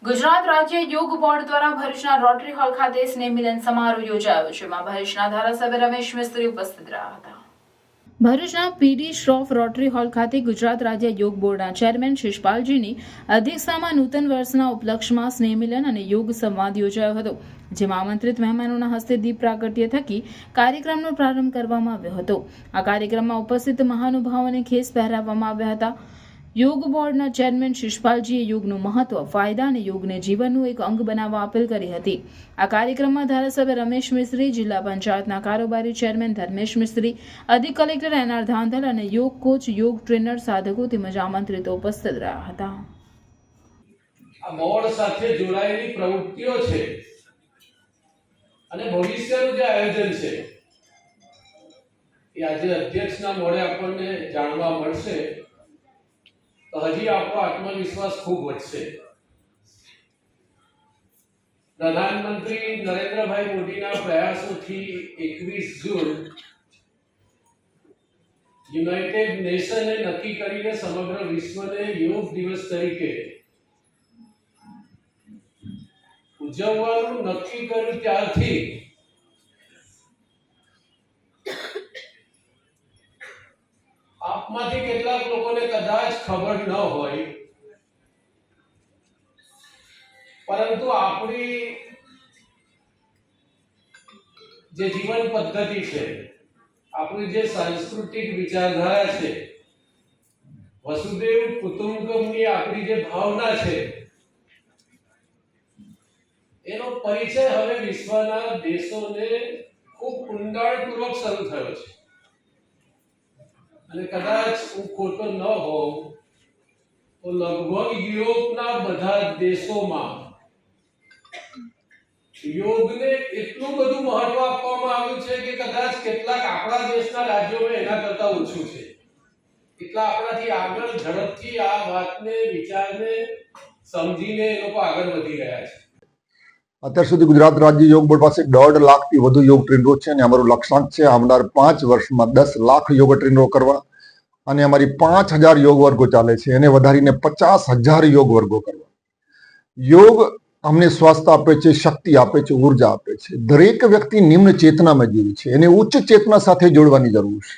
ગુજરાત રાજ્ય યોગ બોર્ડ દ્વારા ભરૂચના રોટરી હોલ ખાતે સ્નેહ મિલન સમારોહ યોજાયો, જેમાં ભરૂચના ધારાસભ્ય રમેશ મિસ્ત્રી ઉપસ્થિત રહ્યા હતા. ભરૂચના પીડી શ્રોફ રોટરી હોલ ખાતે ગુજરાત રાજ્ય યોગ બોર્ડના ચેરમેન શિષપાલજીની અધ્યક્ષતામાં નૂતન વર્ષના ઉપલક્ષમાં સ્નેહ મિલન અને યોગ સંવાદ યોજાયો હતો, જેમાં આમંત્રિત મહેમાનોના હસ્તે દીપ પ્રાગટ્ય થકી કાર્યક્રમનો પ્રારંભ કરવામાં આવ્યો હતો. આ કાર્યક્રમમાં ઉપસ્થિત મહાનુભાવોને ખેસ પહેરાવવામાં આવ્યા હતા. યોગ બોર્ડના ચેરમેન શિષપાલજીએ યોગનું મહત્વ, ફાયદા અને યોગને જીવનનું એક અંગ બનાવવા અપીલ કરી હતી. આ કાર્યક્રમમાં ધારાસભ્ય રમેશ મિસ્ત્રી, જિલ્લા પંચાયતના કારોબારી ચેરમેન ધર્મેશ મિસ્ત્રી, અધિક કલેક્ટર એનઆર ધાંધલ અને યોગ કોચ, યોગ ટ્રેનર, સાધકો તેમજ આમંત્રિતો ઉપસ્થિત રહ્યા હતા. આ બોર્ડ સાથે જોડાયેલી પ્રવૃત્તિઓ છે અને ભવિષ્યનું જે આયોજન છે એ આજે અધ્યક્ષના મોડે આપણને જાણવા મળશે. તો હજી આપણો આત્મવિશ્વાસ ખૂબ વધશે. પ્રધાનમંત્રી નરેન્દ્રભાઈ મોદીના પ્રયાસોથી 21 જૂન યુનાઇટેડ નેશને નક્કી કરીને સમગ્ર વિશ્વને યોગ દિવસ તરીકે ઉજવવાનું નક્કી કર્યું ત્યારથી આપમાંથી કેટલાક લોકોને કદાચ ખબર ન હોય, પરંતુ આપણી જે જીવન પદ્ધતિ છે, આપણી જે સાંસ્કૃતિક વિચારધારા છે, વસુદેવ કુટુંબકમની આપણી જે ભાવના છે, એનો પરિચય હવે વિશ્વના દેશોને ખૂબ ઊંડાણપૂર્વક શરૂ થયો છે. અને કદાચ હું ખોટો ન હોઉં તો લગભગ યુરોપના બધા દેશોમાં યોગને એટલું બધું મહત્વ આપવામાં આવ્યું છે કે કદાચ કેટલાક આપણા દેશના રાજ્યોમાં એના કરતા ઓછું છે. એટલા આપણાથી આગળ ઝડપથી આ વાતને, વિચારને સમજીને એ લોકો આગળ વધી રહ્યા છે. અત્યાર સુધી ગુજરાત રાજ્ય યોગ બોર્ડ પાસે 1.5 લાખથી વધુ યોગ ટ્રેનરો છે અને અમારું લક્ષ્યાંક છે આવનાર 5 વર્ષમાં 10 લાખ યોગ ટ્રેનરો કરવા અને અમારી 5000 યોગ વર્ગો ચાલે છે એને વધારીને 50,000 યોગ વર્ગો કરવા. યોગ અમને સ્વાસ્થ્ય આપે છે, શક્તિ આપે છે, ઉર્જા આપે છે. દરેક વ્યક્તિ નિમ્ન ચેતનામાં જીવે છે, એને ઉચ્ચ ચેતના સાથે જોડવાની જરૂર છે.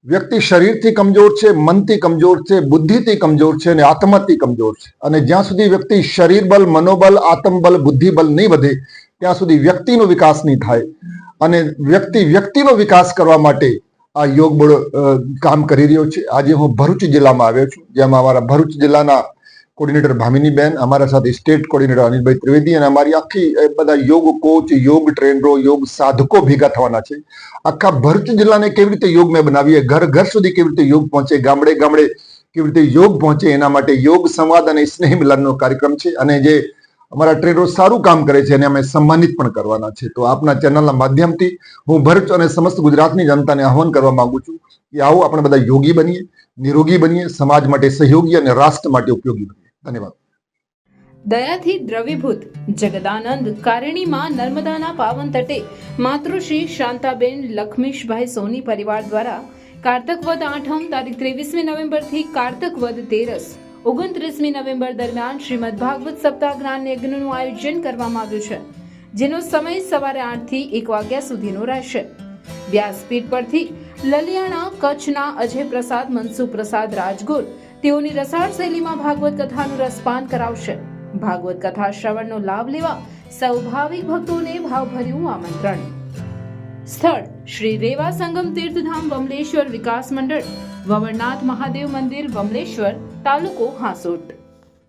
વ્યક્તિ શરીરથી કમજોર છે, મનથી કમજોર છે, બુદ્ધિથી કમજોર છે અને આત્માથી કમજોર છે. અને જ્યાં સુધી વ્યક્તિ શરીર બલ, મનોબલ, આત્મબલ, બુદ્ધિબલ નહીં વધે ત્યાં સુધી વ્યક્તિનો વિકાસ નહીં થાય. અને વ્યક્તિનો વિકાસ કરવા માટે આ યોગ બોર્ડ કામ કરી રહ્યો છે. આજે હું ભરૂચ જિલ્લામાં આવ્યો છું, જેમાં અમારા ભરૂચ જિલ્લાના કોર્ડિનેટર ભામિનીબેન, અમારા સાથે સ્ટેટ કોર્ડિનેટર અનિલભાઈ ત્રિવેદી અને અમારી આખી બધા યોગ કોચ, યોગ ટ્રેનરો, યોગ સાધકો ભેગા થવાના છે. આખા ભરૂચ જિલ્લાને કેવી રીતે યોગમય બનાવીએ, ઘર ઘર સુધી કેવી રીતે યોગ પહોંચે, ગામડે ગામડે કેવી રીતે યોગ પહોંચે, એના માટે યોગ સંવાદ અને સ્નેહ મિલનનો કાર્યક્રમ છે. અને જે અમારા ટ્રેનરો સારું કામ કરે છે અને અમે સન્માનિત પણ કરવાના છે. તો આપના ચેનલના માધ્યમથી હું ભરૂચ અને સમસ્ત ગુજરાતની જનતાને આહ્વાન કરવા માંગુ છું કે આવો આપણે બધા યોગી બનીએ, નિરોગી બનીએ, સમાજ માટે સહયોગી અને રાષ્ટ્ર માટે ઉપયોગી બનીએ. ધન્યવાદ. દયાથી દ્રવીભૂત જગદાનંદ કારણીમાં નર્મદાના પાવન તટે માતૃશ્રી શાંતાબેન લખમીશભાઈ સોની પરિવાર દ્વારા કારતક વદ 8 તારીખ 23મી નવેમ્બરથી કારતક વદ 13 29મી નવેમ્બર દરમિયાન શ્રીમદ ભાગવત સપ્તાહ જ્ઞાન યજ્ઞનું આયોજન કરવામાં આવ્યું છે, જેનો સમય સવારે 8 થી 1 વાગ્યા સુધીનો રહેશે. વ્યાસપીઠ પરથી લલિયાણા કચ્છના અજય પ્રસાદ, મનસુખ પ્રસાદ રાજગોર તેઓની રસાળ શૈલીમાં ભાગવત કથાનું રસપાન કરાવશે. ભાગવત કથા શ્રવણનો લાભ લેવા સૌ ભાવિક ભક્તોને ભાવભર્યું આમંત્રણ. સ્થળ શ્રી રેવા સંગમ તીર્થધામ વમલેશ્વર વિકાસ મંડળ, વવરનાથ મહાદેવ મંદિર, વમલેશ્વર, તાલુકો હાંસોટ.